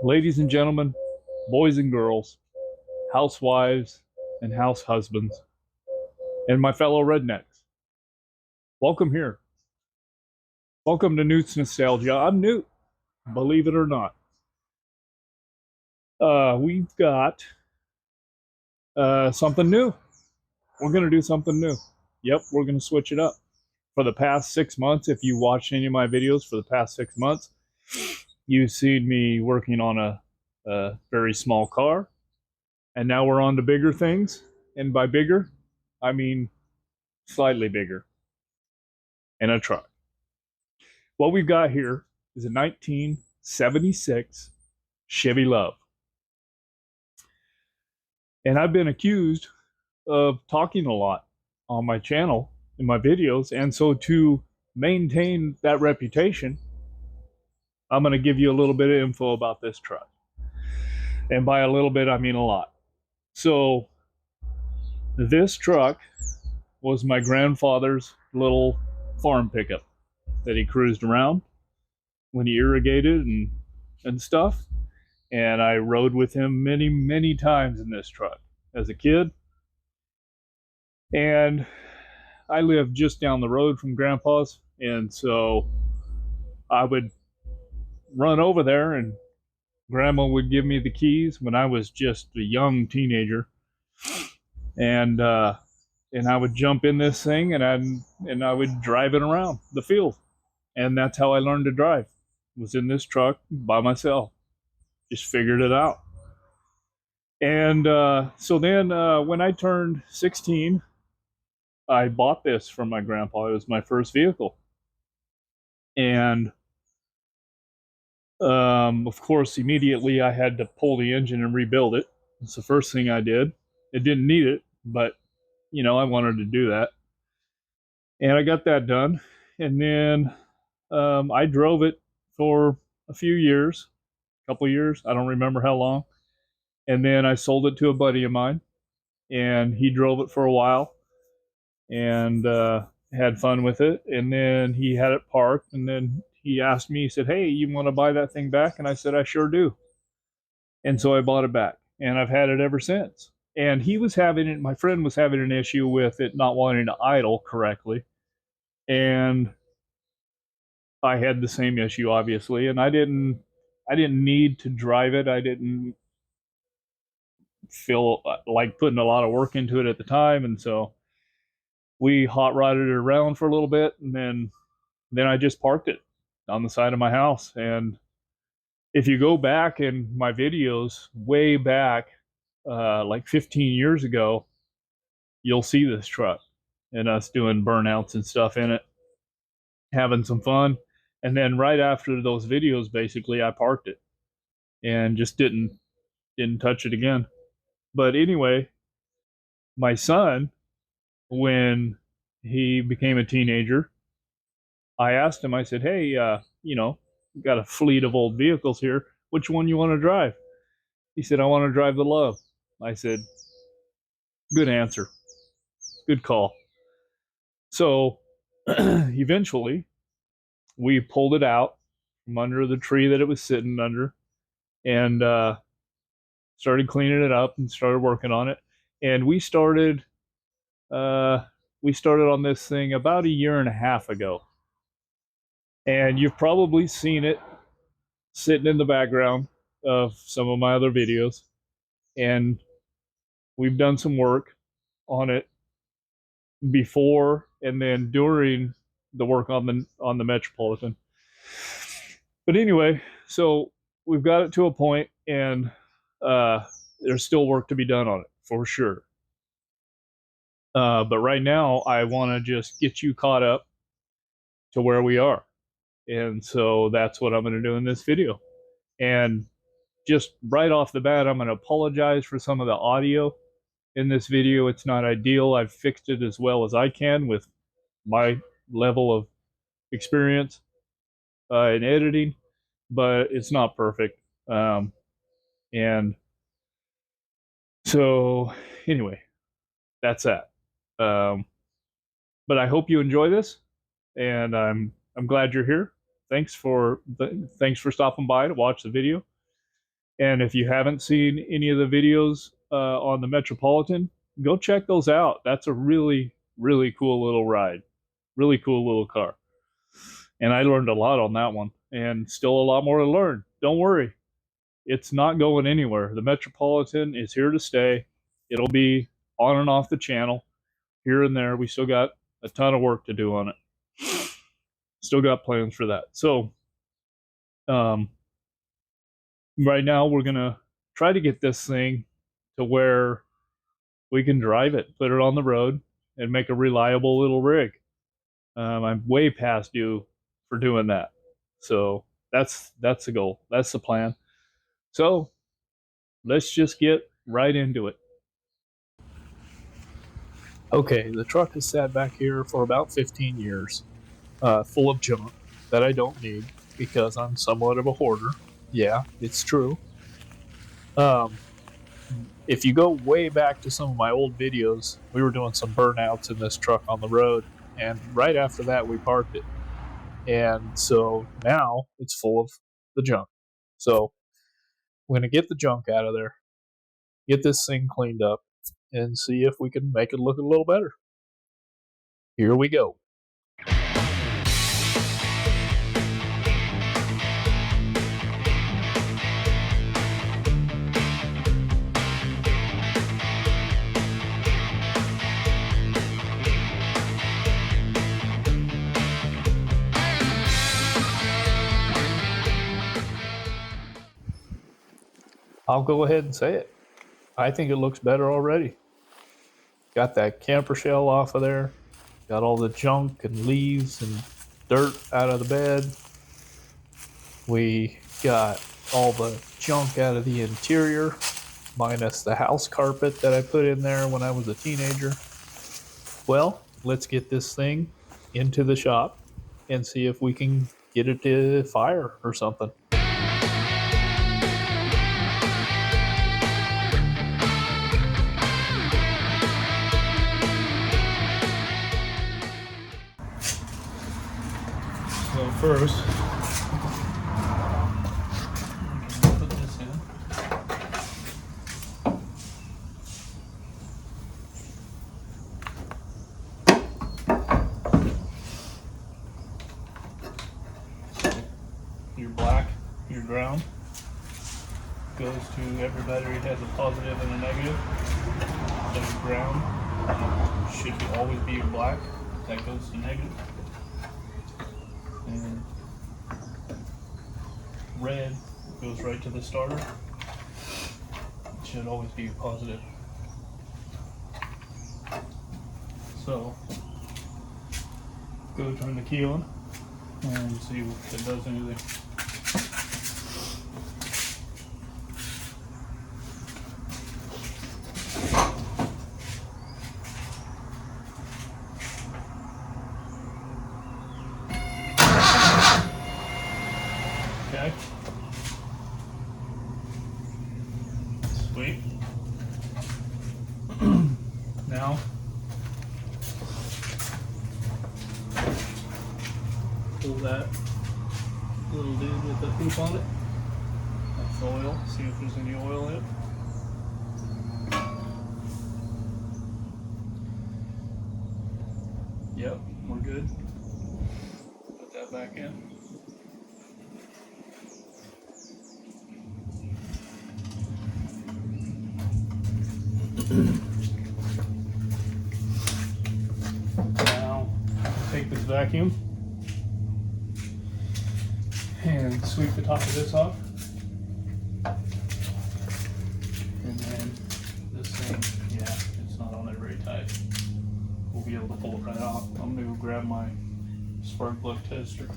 Ladies and gentlemen, boys and girls, housewives and house husbands, and my fellow rednecks, welcome here. Welcome to Newt's Nostalgia. I'm Newt, believe it or not. We've got something new. We're going to do something new. Yep, we're going to switch it up. For the past 6 months, if you watched any of my videos for the past 6 months, you've seen me working on a very small car. And now we're on to bigger things. And by bigger, I mean slightly bigger, and a truck. What we've got here is a 1976 Chevy Luv. And I've been accused of talking a lot on my channel in my videos. And so to maintain that reputation, I'm going to give you a little bit of info about this truck. And by a little bit, I mean a lot. So this truck was my grandfather's little farm pickup that he cruised around when he irrigated and stuff. And I rode with him many, many times in this truck as a kid. And I lived just down the road from Grandpa's, and so I would run over there, and Grandma would give me the keys when I was just a young teenager, and I would jump in this thing, and I would drive it around the field, and that's how I learned to drive. Was in this truck by myself, just figured it out. And so then when I turned 16, I bought this from my grandpa. It was my first vehicle. And of course, immediately I had to pull the engine and rebuild it. It's the first thing I did. It didn't need it, but I wanted to do that. And I got that done. And then I drove it for a few years, a couple of years. I don't remember how long. And then I sold it to a buddy of mine, and he drove it for a while and had fun with it. And then he had it parked, and then he asked me, he said, "Hey, you want to buy that thing back?" And I said, "I sure do." And so I bought it back, and I've had it ever since. And my friend was having an issue with it not wanting to idle correctly. And I had the same issue, obviously, and I didn't need to drive it. I didn't feel like putting a lot of work into it at the time. And so we hot rodded it around for a little bit, and then I just parked it on the side of my house. And if you go back in my videos way back, like 15 years ago, you'll see this truck and us doing burnouts and stuff in it, having some fun. And then right after those videos, basically, I parked it and just didn't touch it again. But anyway, my son, when he became a teenager, I asked him, I said, "Hey, got a fleet of old vehicles here. Which one you want to drive?" He said, "I want to drive the Luv." I said, "Good answer. Good call." So eventually we pulled it out from under the tree that it was sitting under, and started cleaning it up and started working on it. And we started on this thing about a year and a half ago. And you've probably seen it sitting in the background of some of my other videos. And we've done some work on it before and then during the work on the Metropolitan. But anyway, so we've got it to a point, and there's still work to be done on it for sure. But right now, I want to just get you caught up to where we are. And so that's what I'm going to do in this video. And just right off the bat, I'm going to apologize for some of the audio in this video. It's not ideal. I've fixed it as well as I can with my level of experience in editing, but it's not perfect. And so anyway, that's that. But I hope you enjoy this, and I'm glad you're here. Thanks for stopping by to watch the video. And if you haven't seen any of the videos on the Metropolitan, go check those out. That's a really, really cool little ride. Really cool little car. And I learned a lot on that one, and still a lot more to learn. Don't worry, it's not going anywhere. The Metropolitan is here to stay. It'll be on and off the channel here and there. We still got a ton of work to do on it. Still got plans for that. So, um, right now we're gonna try to get this thing to where we can drive it, put it on the road, and make a reliable little rig. I'm way past due for doing that. So that's the goal. That's the plan. So let's just get right into it. Okay, the truck has sat back here for about 15 years, full of junk that I don't need because I'm somewhat of a hoarder. Yeah, it's true. Um, if you go way back to some of my old videos, we were doing some burnouts in this truck on the road, and right after that, we parked it. And so now it's full of the junk. So we're going to get the junk out of there, get this thing cleaned up, and see if we can make it look a little better. Here we go. I'll go ahead and say it. I think it looks better already. Got that camper shell off of there. Got all the junk and leaves and dirt out of the bed. We got all the junk out of the interior, minus the house carpet that I put in there when I was a teenager. Well, let's get this thing into the shop and see if we can get it to fire or something. So first, put this in. Your black, your ground, goes to everybody that has a positive and a negative. So your ground should always be your black. That goes to negative. And red goes right to the starter. It should always be your positive. So go turn the key on and see if it does anything. Okay. Sweet. Now pull that little dude with the hoop on it. That's the oil. See if there's any oil in it. Yep, we're good. Put that back in. Now take this vacuum and sweep the top of this off. And then this thing, yeah, it's not on there very tight. We'll be able to pull it right off. I'm gonna go grab my spark plug tester.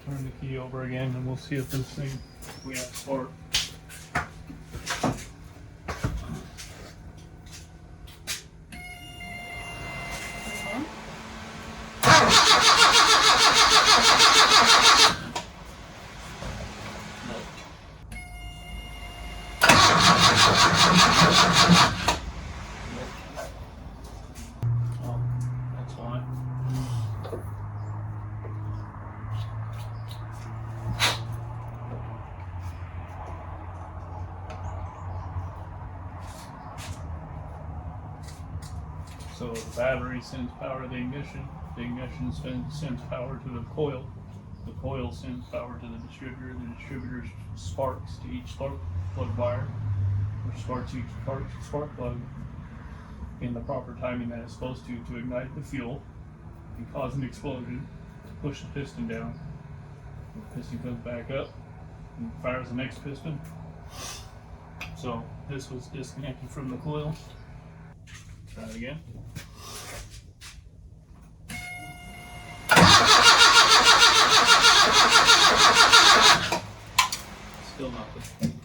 Turn the key over again and we'll see if this thing, if we have spark. So the battery sends power to the ignition sends power to the coil sends power to the distributor sparks to each spark plug wire, which sparks each spark plug in the proper timing that it's supposed to ignite the fuel and cause an explosion, to push the piston down. The piston comes back up and fires the next piston. So this was disconnected from the coil. Try it again. Still nothing.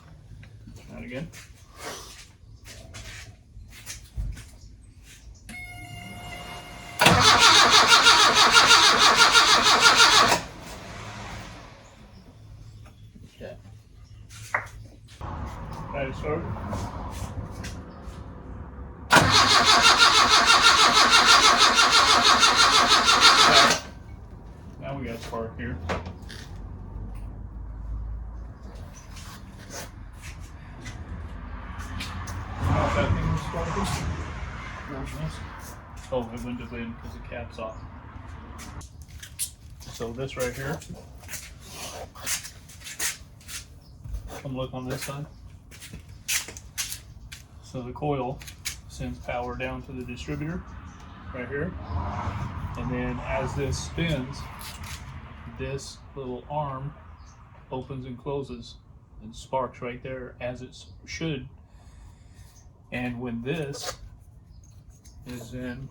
Try it again. Okay. Try to start. Now we got a spark here. That thing was sparking. Oh, it went to wind because the cap's off. So this right here. Come look on this side. So the coil sends power down to the distributor right here. And then as this spins, this little arm opens and closes and sparks right there as it should. And when this is in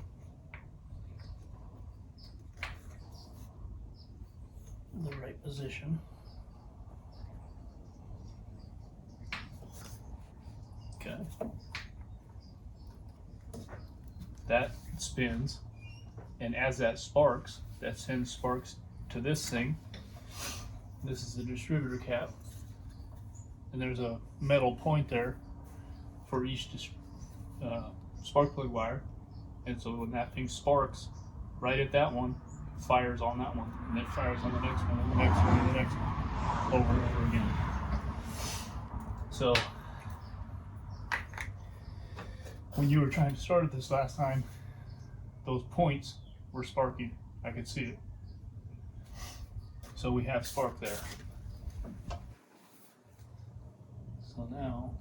the right position, okay, that spins, and as that sparks, that sends sparks to this thing. This is the distributor cap, and there's a metal point there for each spark plug wire, and so when that thing sparks right at that one, fires on that one, and it fires on the next one, and the next one, and the next one, over and over again. So when you were trying to start this last time, those points were sparking. I could see it. So we have spark there. So now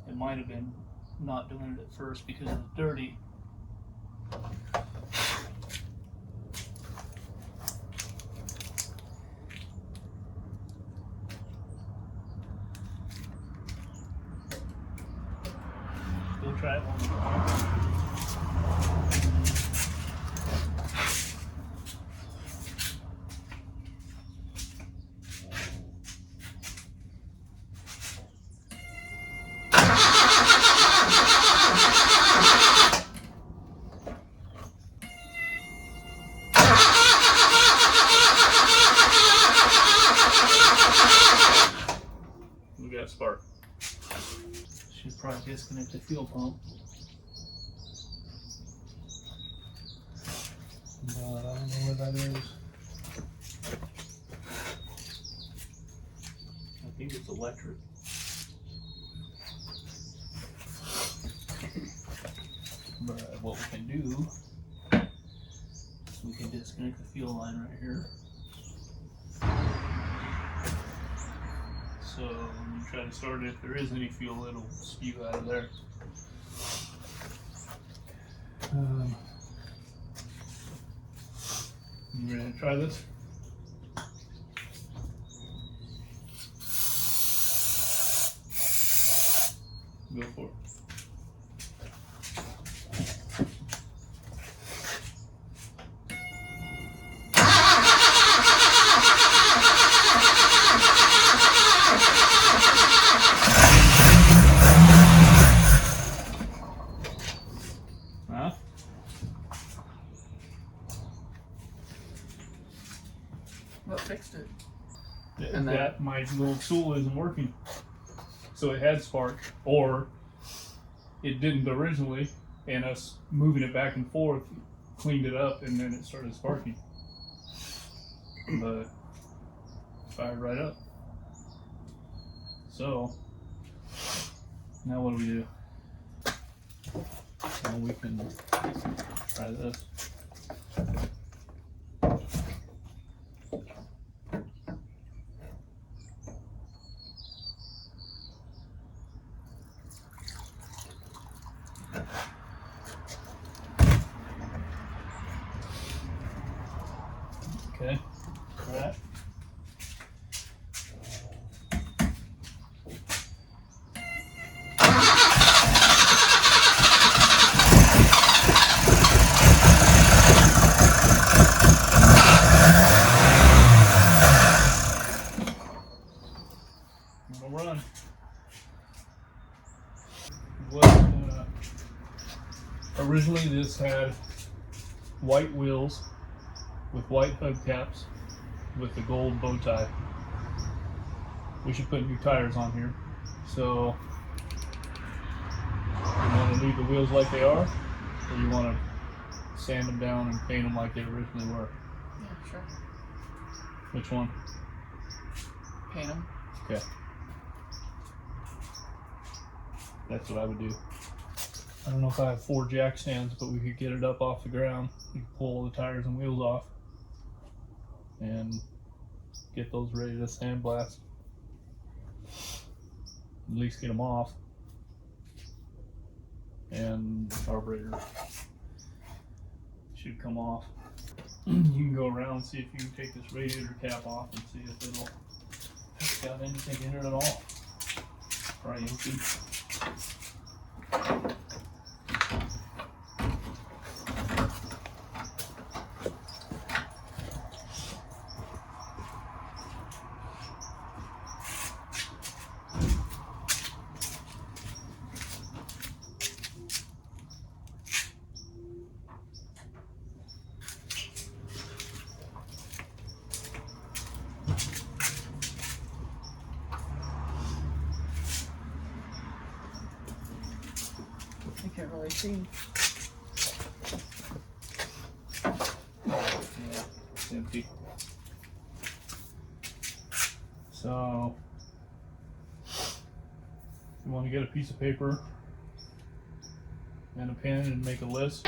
it might have been not doing it at first because it's dirty. We'll try it one more time. We got a spark. Should probably disconnect the fuel pump. But I don't know where that is. I think it's electric. But what we can do is we can disconnect the fuel line right here. So when you try to start it, if there is any fuel, it'll spew out of there. You ready to try this? Go for it. Huh? What fixed it? And that my little tool isn't working. So it had spark, or it didn't originally, and us moving it back and forth cleaned it up, and then it started sparking. But fired right up. So now what do we do? So we can try this. Okay, try that. We'll run. Originally this had white wheels with white hubcaps with the gold bow tie. We should put new tires on here. So you want to leave the wheels like they are, or you want to sand them down and paint them like they originally were? Yeah, sure. Which one? Paint them. Okay. That's what I would do. I don't know if I have 4 jack stands, but we could get it up off the ground. We could pull the tires and wheels off and get those ready to sandblast. At least get them off. And the carburetor should come off. You can go around and see if you can take this radiator cap off and see if it's got anything in it at all. Probably empty. I can't really see. Yeah, it's empty. So, you want to get a piece of paper and a pen and make a list.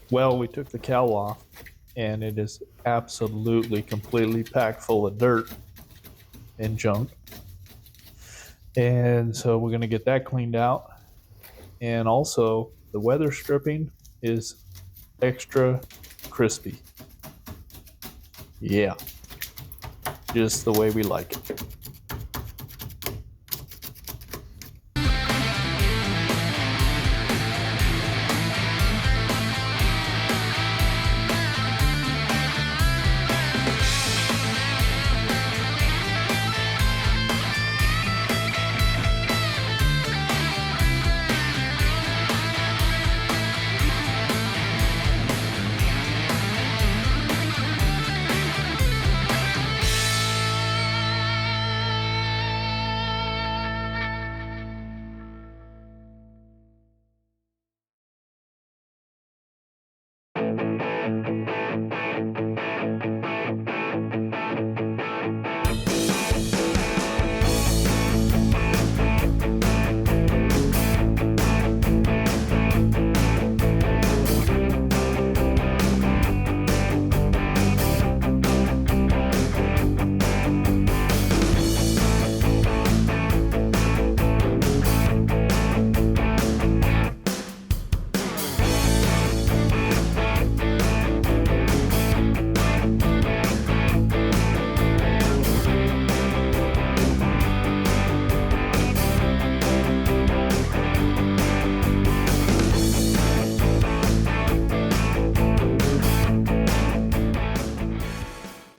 Well, we took the cowl off and it is absolutely completely packed full of dirt and junk. And so we're going to get that cleaned out. And also the weather stripping is extra crispy. Yeah, just the way we like it.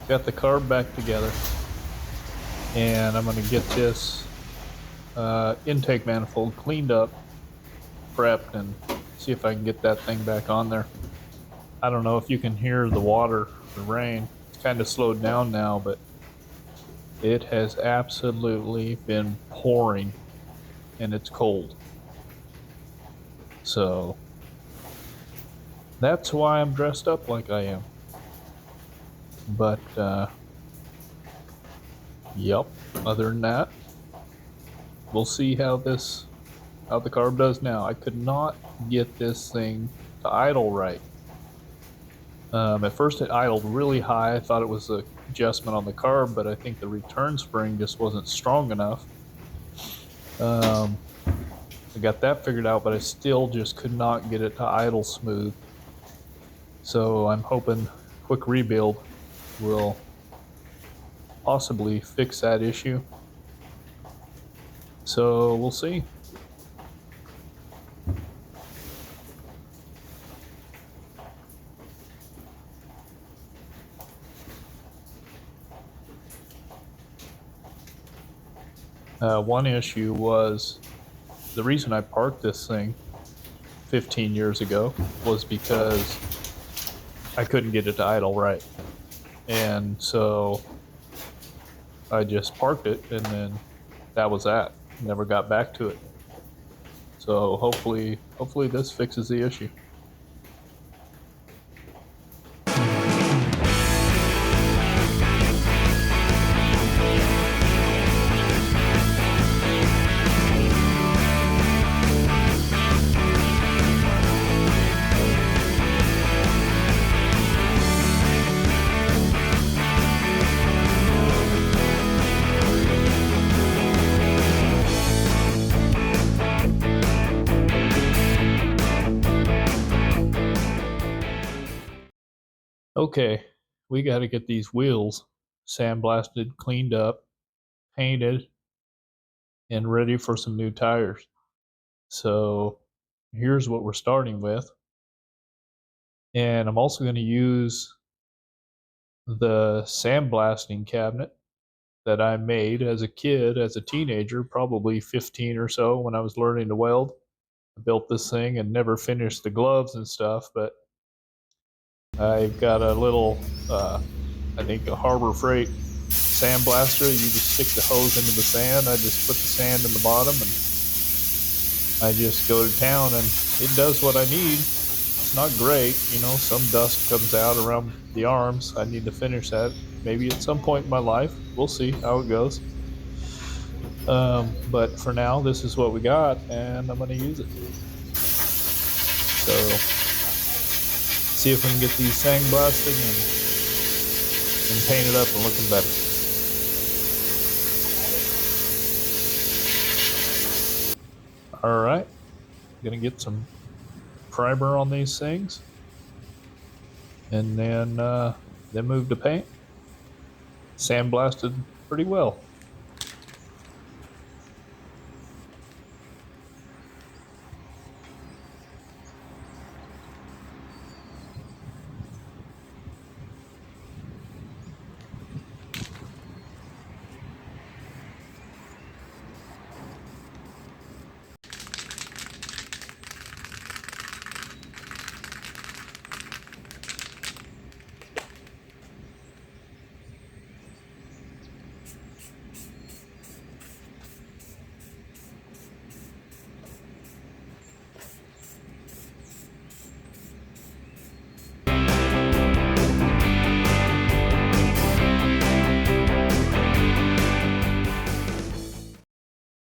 got the carb back together, and I'm going to get this intake manifold cleaned up, prepped, and see if I can get that thing back on there. I don't know if you can hear the water, the rain. It's kind of slowed down now, but it has absolutely been pouring, and it's cold. So that's why I'm dressed up like I am. But yep, other than that, we'll see how the carb does now. I could not get this thing to idle right. At first it idled really high. I thought it was the adjustment on the carb, but I think the return spring just wasn't strong enough. I got that figured out, but I still just could not get it to idle smooth. So I'm hoping quick rebuild will possibly fix that issue. So we'll see. One issue was the reason I parked this thing 15 years ago was because I couldn't get it to idle right. And so I just parked it, and then that was that. Never got back to it. So hopefully this fixes the issue. Okay, we got to get these wheels sandblasted, cleaned up, painted, and ready for some new tires. So here's what we're starting with. And I'm also going to use the sandblasting cabinet that I made as a kid, as a teenager, probably 15 or so, when I was learning to weld. I built this thing and never finished the gloves and stuff, but I got a little, I think a Harbor Freight sandblaster. You just stick the hose into the sand. I just put the sand in the bottom, and I just go to town, and it does what I need. It's not great, you know, some dust comes out around the arms. I need to finish that maybe at some point in my life. We'll see how it goes. But for now, this is what we got, and I'm going to use it. So, see if we can get these sandblasted and painted up and looking better. All right, I'm going to get some primer on these things, and then move to paint. Sandblasted pretty well.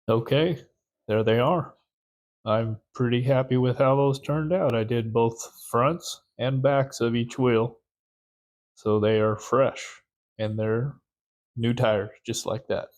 Okay, there they are. I'm pretty happy with how those turned out. I did both fronts and backs of each wheel, so they are fresh, and they're new tires, just like that.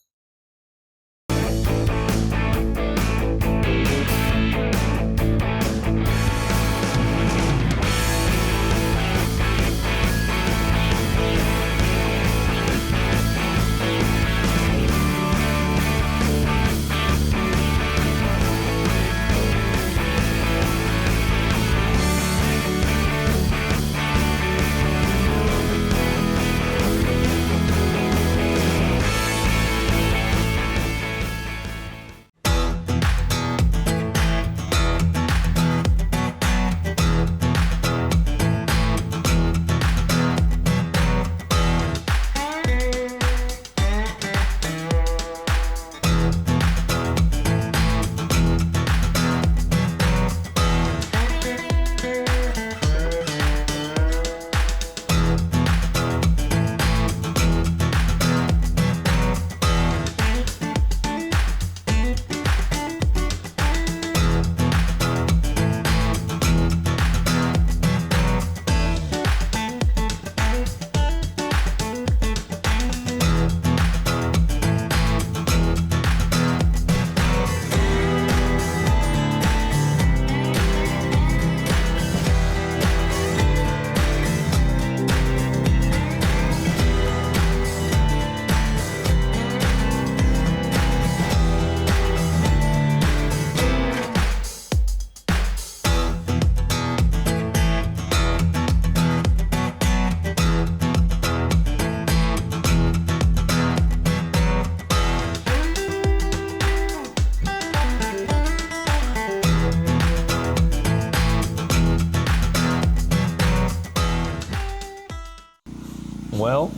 Well,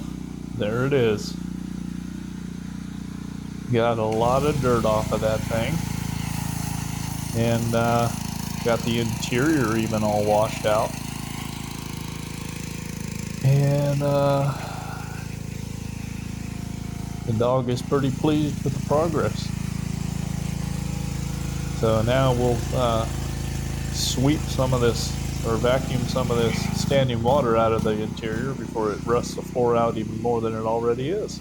there it is. Got a lot of dirt off of that thing. And got the interior even all washed out. And the dog is pretty pleased with the progress. So now we'll sweep some of this, or vacuum some of this standing water out of the interior before it rusts the floor out even more than it already is.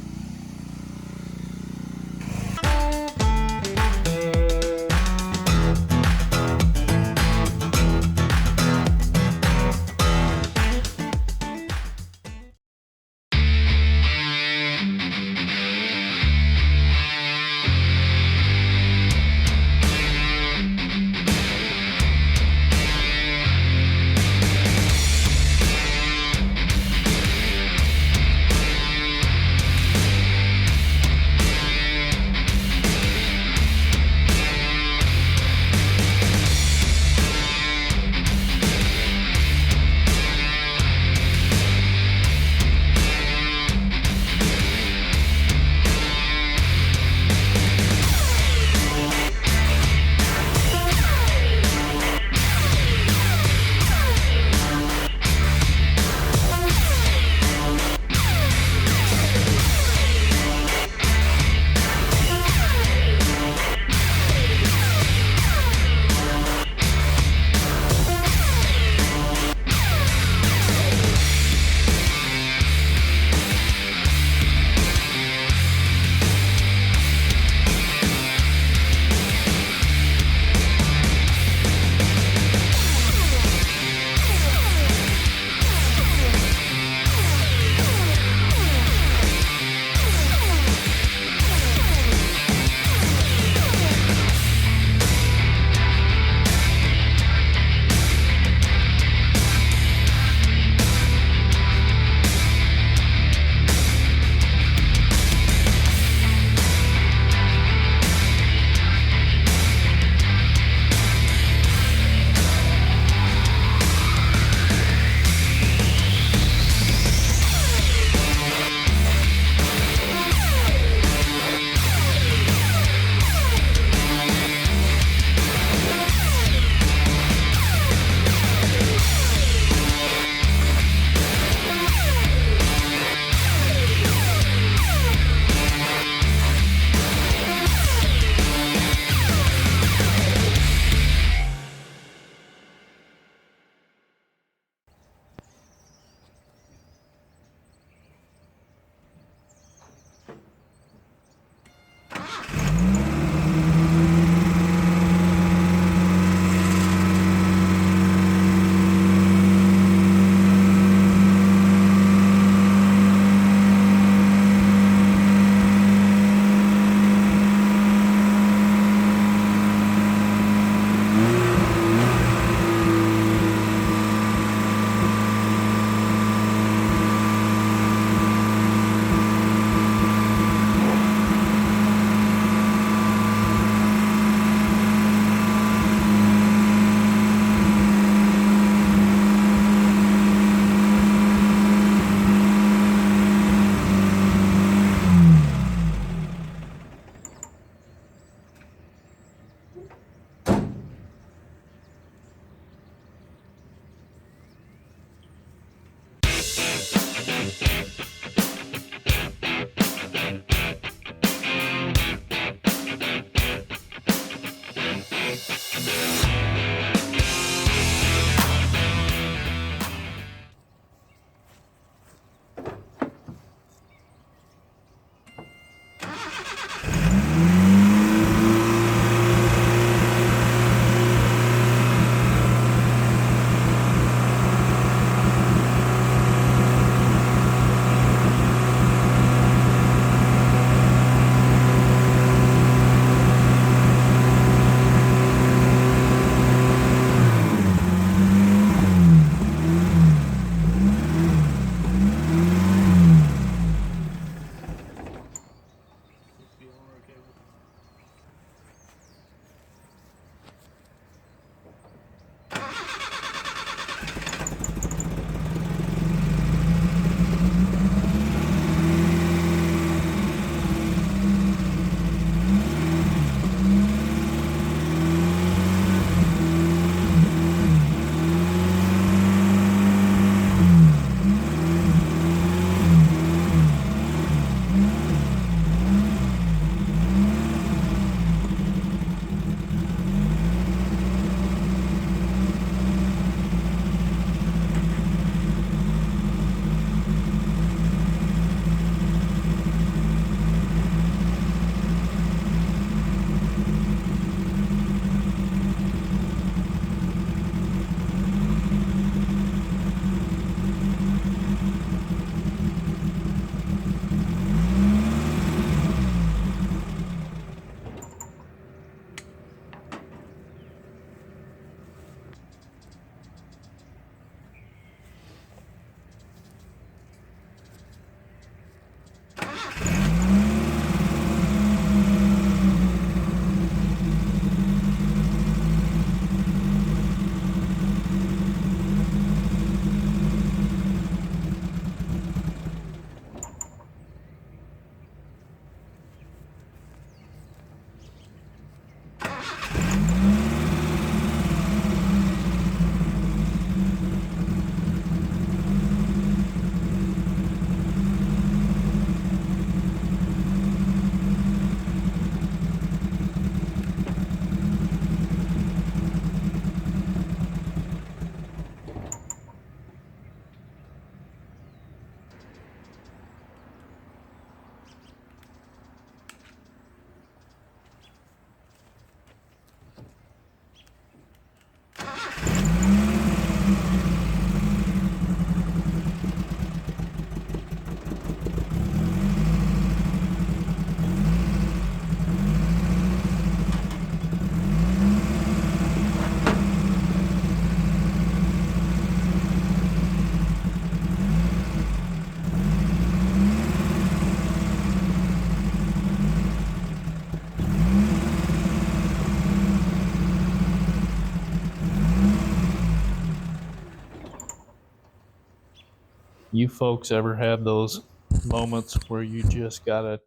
You folks ever have those moments where you just gotta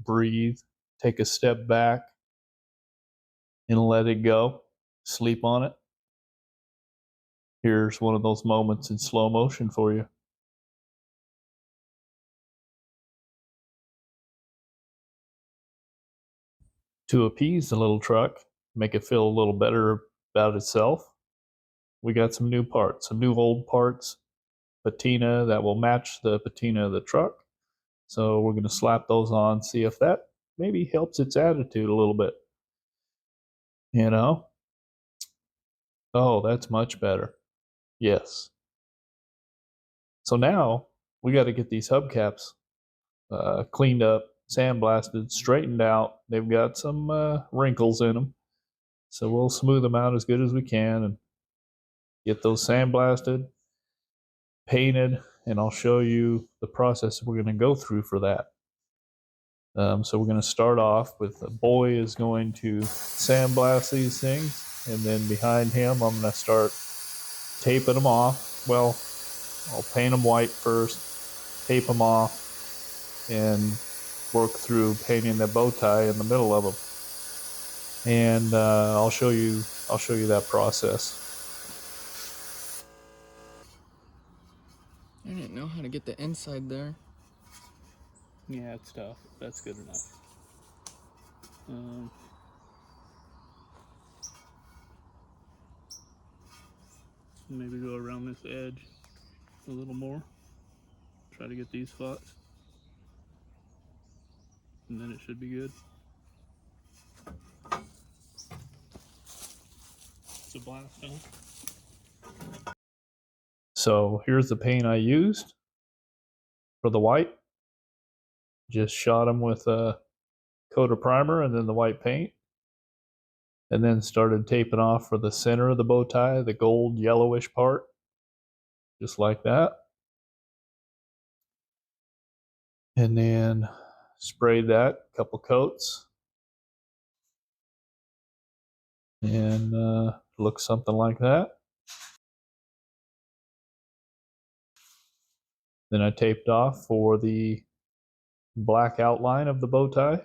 breathe, take a step back, and let it go, sleep on it? Here's one of those moments in slow motion for you. To appease the little truck, make it feel a little better about itself, we got some new parts, some new old parts, patina that will match the patina of the truck. So we're going to slap those on, see if that maybe helps its attitude a little bit. You know? Oh, that's much better. Yes. So now we got to get these hubcaps cleaned up, sandblasted, straightened out. They've got some wrinkles in them. So we'll smooth them out as good as we can and get those sandblasted, painted, and I'll show you the process we're going to go through for that. So we're going to start off with the boy is going to sandblast these things, and then behind him I'm going to start taping them off. Well, I'll paint them white first, tape them off, and work through painting the bow tie in the middle of them. And I'll show you that process. I didn't know how to get the inside there. Yeah, it's tough. That's good enough. Maybe go around this edge a little more. Try to get these spots. And then it should be good. It's a blast, huh? So here's the paint I used for the white. Just shot them with a coat of primer and then the white paint. And then started taping off for the center of the bow tie, the gold yellowish part. Just like that. And then sprayed that a couple coats. And looks something like that. Then I taped off for the black outline of the bow tie.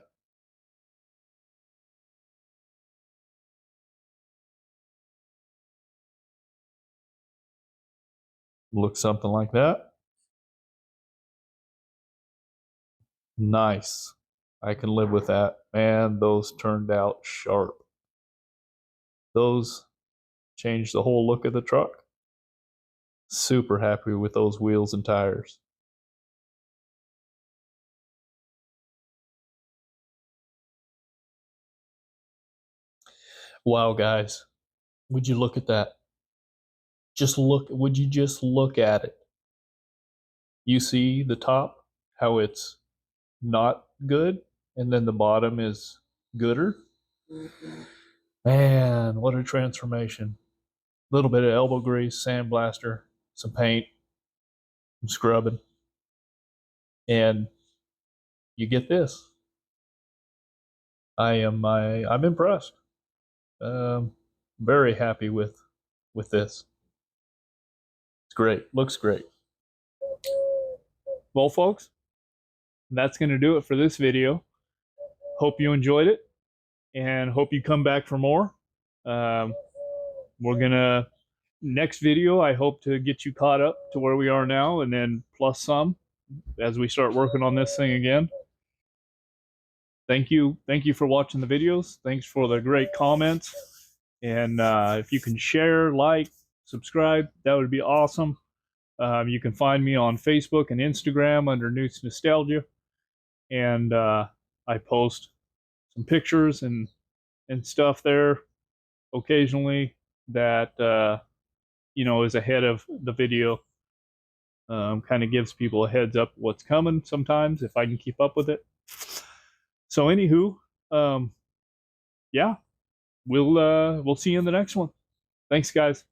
Looks something like that. Nice. I can live with that. Man, those turned out sharp. Those changed the whole look of the truck. Super happy with those wheels and tires. Wow, guys. Would you look at that? Would you just look at it? You see the top, how it's not good, and then the bottom is gooder. Man, what a transformation. A little bit of elbow grease, sandblaster, some paint, some scrubbing, and you get this. I'm impressed. Very happy with this. It's great. Looks great. Well, folks, that's going to do it for this video. Hope you enjoyed it, and hope you come back for more. We're gonna next video. I hope to get you caught up to where we are now, and then plus some as we start working on this thing again. Thank you for watching the videos. Thanks for the great comments, and if you can share, like, subscribe, that would be awesome. You can find me on Facebook and Instagram under Newt's Nostalgia, and I post some pictures and stuff there occasionally that is ahead of the video. Kind of gives people a heads up what's coming sometimes if I can keep up with it. So anywho, yeah, we'll see you in the next one. Thanks, guys.